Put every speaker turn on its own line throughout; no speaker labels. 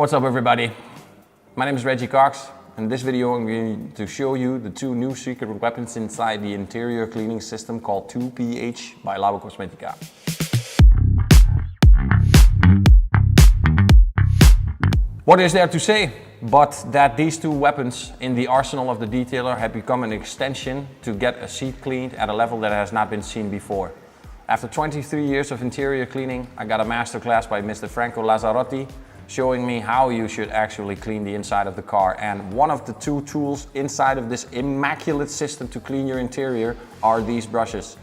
What's up everybody? My name is Reggie Cox. In this video I'm going to show you the two new secret weapons inside the interior cleaning system called 2pH by Labocosmetica. What is there to say but that these two weapons in the arsenal of the detailer have become an extension to get a seat cleaned at a level that has not been seen before. After 23 years of interior cleaning, I got a masterclass by Mr. Franco Lazzarotti showing me how you should actually clean the inside of the car. And one of the two tools inside of this immaculate system to clean your interior are these brushes.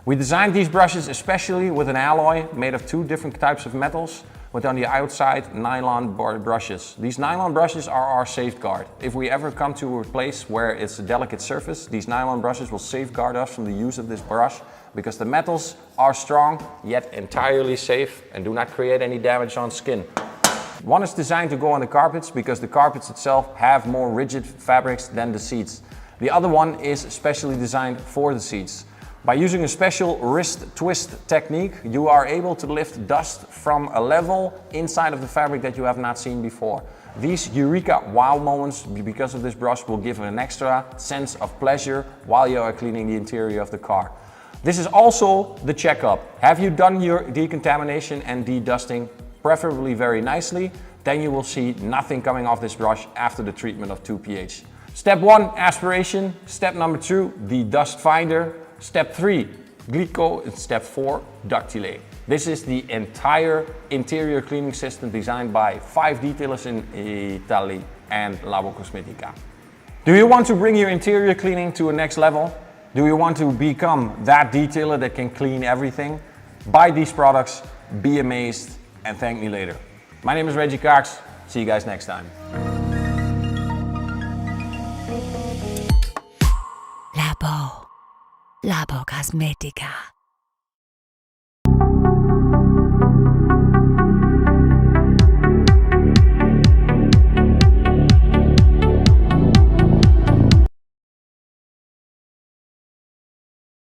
We designed these brushes especially with an alloy made of two different types of metals, with on the outside nylon brushes. These nylon brushes are our safeguard. If we ever come to a place where it's a delicate surface, these nylon brushes will safeguard us from the use of this brush because the metals are strong yet entirely safe and do not create any damage on skin. One is designed to go on the carpets because the carpets itself have more rigid fabrics than the seats. The other one is specially designed for the seats. By using a special wrist twist technique, you are able to lift dust from a level inside of the fabric that you have not seen before. These eureka wow moments because of this brush will give an extra sense of pleasure while you are cleaning the interior of the car. This is also the checkup. Have you done your decontamination and de-dusting preferably very nicely? Then you will see nothing coming off this brush after the treatment of 2pH. Step 1, aspiration. Step number 2, the dust finder. Step 3, glico, and step 4, ductile. This is the entire interior cleaning system designed by 5 detailers in Italy and Labocosmetica. Do you want to bring your interior cleaning to a next level? Do you want to become that detailer that can clean everything? Buy these products, be amazed, and thank me later. My name is Reggie Cox. See you guys next time.
Labocosmetica.